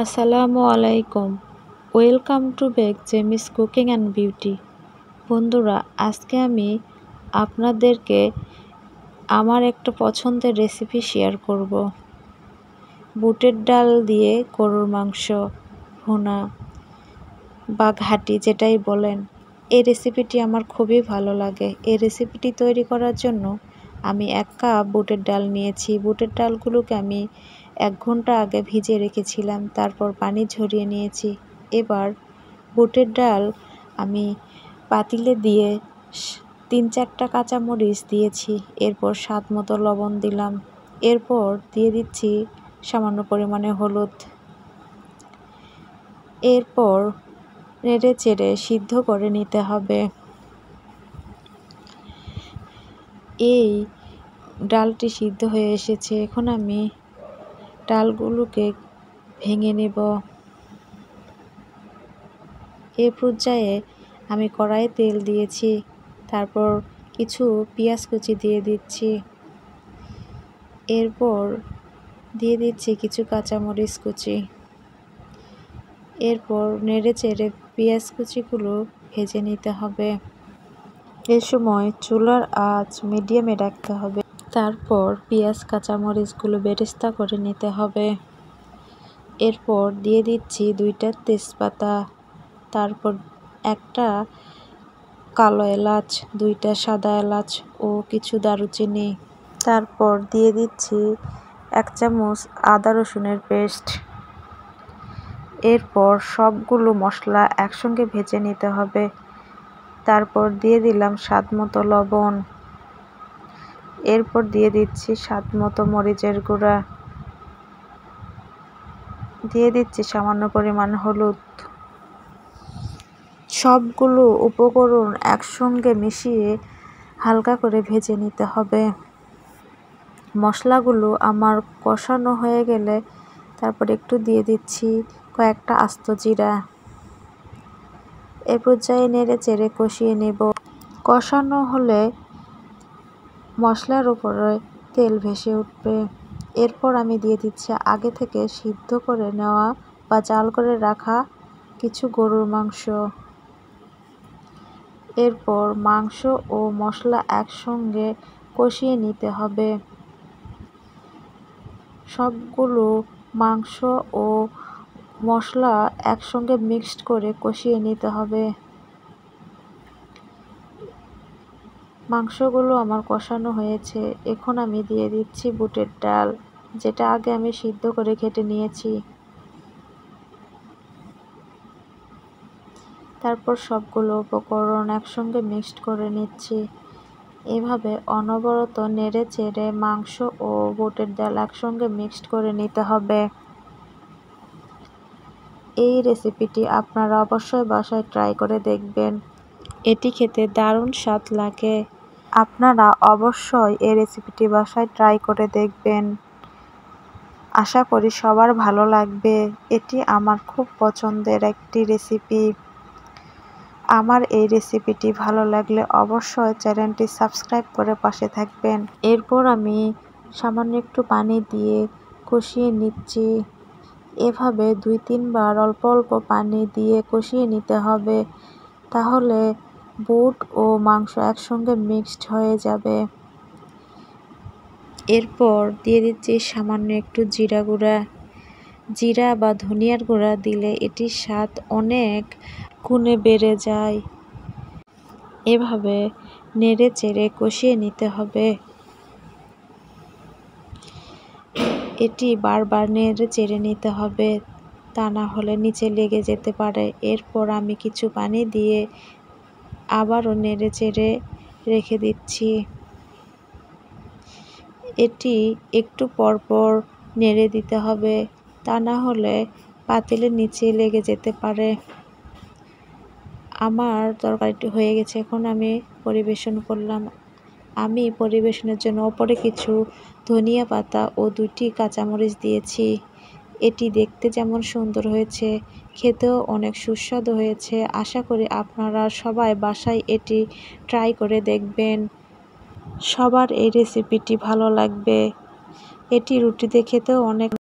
আসসালামু আলাইকুম। Welcome to back Jemi's cooking and beauty. বন্ধুরা, আজকে আমি আপনাদেরকে আমার একটা পছন্দের রেসিপি শেয়ার করব। বুটের ডাল দিয়ে গরুর মাংস ভুনা বা ঘাটি যেটাই বলেন, এই রেসিপিটি আমার খুবই ভালো লাগে। এই রেসিপিটি তৈরি করার জন্য আমি 1 কাপ বুটের ডাল নিয়েছি। বুটের ডালগুলোকে আমি 1 ঘন্টা আগে ভিজিয়ে রেখেছিলাম, তারপর পানি ঝরিয়ে নিয়েছি। এবার বুটের ডাল আমি পাতিলে দিয়ে 3-4টা কাঁচামরিচ দিয়েছি। এরপর স্বাদ মতো লবণ দিলাম। এরপর দিয়ে দিচ্ছি সামান্য পরিমাণে হলুদ। এরপর নেড়ে চেড়ে সিদ্ধ করে নিতে হবে। এই ডালটি সিদ্ধ হয়ে এসেছে। এখন আমি ডালগুলোকে ভেঙে নেব। এই পর্যায়ে আমি কড়াইয়ে তেল দিয়েছি, তারপর কিছু পেঁয়াজ কুচি দিয়ে দিচ্ছি। এরপর দিয়ে দিচ্ছি কিছু কাঁচামরিচ কুচি। এরপর নেড়ে চেড়ে পেঁয়াজ কুচিগুলো ভেজে নিতে হবে। এ সময় চুলার আঁচ মিডিয়ামে রাখতে হবে। তারপর পেঁয়াজ কাঁচামরিচগুলো বেরেস্তা করে নিতে হবে। এরপর দিয়ে দিচ্ছি 2টা তেজপাতা, তারপর 1টা কালো এলাচ, 2টা সাদা এলাচ ও কিছু দারুচিনি। তারপর দিয়ে দিচ্ছি 1 চামচ আদা রসুনের পেস্ট। এরপর সবগুলো মশলা একসঙ্গে ভেজে নিতে হবে। তারপর দিয়ে দিলাম স্বাদ মতো লবণ। এরপর দিয়ে দিচ্ছি স্বাদ মতো মরিচের গুঁড়া। দিয়ে দিচ্ছি সামান্য পরিমাণ হলুদ। সবগুলো উপকরণ একসঙ্গে মিশিয়ে হালকা করে ভেজে নিতে হবে। মশলাগুলো আমার কষানো হয়ে গেলে তারপর একটু দিয়ে দিচ্ছি কয়েকটা আস্ত জিরা। এ পর্যায়ে নেড়ে চেড়ে কষিয়ে নেব। কষানো হলে মশলার উপরে তেল ভেসে উঠবে। এরপর আমি দিয়ে দিচ্ছি আগে থেকে সিদ্ধ করে নেওয়া বা জাল করে রাখা কিছু গরুর মাংস। এরপর মাংস ও মশলা একসঙ্গে কষিয়ে নিতে হবে। সবগুলো মাংস ও মশলা একসঙ্গে মিক্সড করে কষিয়ে নিতে হবে। মাংসগুলো আমার কষানো হয়েছে। এখন আমি দিয়ে দিচ্ছি বুটের ডাল, যেটা আগে আমি সিদ্ধ করে ঘেঁটে নিয়েছি। তারপর সবগুলো উপকরণ একসঙ্গে মিক্সড করে নিচ্ছি। এভাবে অনবরত নেড়ে চেড়ে মাংস ও বুটের ডাল একসঙ্গে মিক্সড করে নিতে হবে। এই রেসিপিটি আপনারা অবশ্যই বাসায় ট্রাই করে দেখবেন। এটি খেতে দারুণ স্বাদ লাগে। আপনারা অবশ্যই এই রেসিপিটি বাসায় ট্রাই করে দেখবেন। আশা করি সবার ভালো লাগবে। এটি আমার খুব পছন্দের একটি রেসিপি। আমার এই রেসিপিটি ভালো লাগলে অবশ্যই চ্যানেলটি সাবস্ক্রাইব করে পাশে থাকবেন। এরপর আমি সামান্য একটু পানি দিয়ে কষিয়ে নিচ্ছি। এভাবে 2-3 বার অল্প অল্প পানি দিয়ে কষিয়ে নিতে হবে। তাহলে বুট ও মাংস একসঙ্গে মিক্সড হয়ে যাবে। এরপর দিয়ে দিচ্ছি সামান্য একটু জিরা গুঁড়া। জিরা বা ধনিয়ার গুঁড়া দিলে এটির স্বাদ অনেক গুণে বেড়ে যায়। এভাবে নেড়ে চেড়ে কষিয়ে নিতে হবে। এটি বারবার নেড়ে চেড়ে নিতে হবে, তা না হলে নিচে লেগে যেতে পারে। এরপর আমি কিছু পানি দিয়ে আবারও নেড়ে চেড়ে রেখে দিচ্ছি। এটি একটু পরপর নেড়ে দিতে হবে, তা না হলে পাতিলের নিচে লেগে যেতে পারে। আমার তরকারিটি হয়ে গেছে। এখন আমি পরিবেশন করলাম। আমি পরিবেশনের জন্য ওপরে কিছু ধনিয়া পাতা ও 2টি কাঁচামরিচ দিয়েছি। এটি দেখতে যেমন সুন্দর হয়েছে, খেতেও অনেক সুস্বাদু হয়েছে। আশা করি আপনারা সবাই বাসায় এটি ট্রাই করে দেখবেন। সবার এই রেসিপিটি ভালো লাগবে। এটি রুটিতে খেতেও অনেক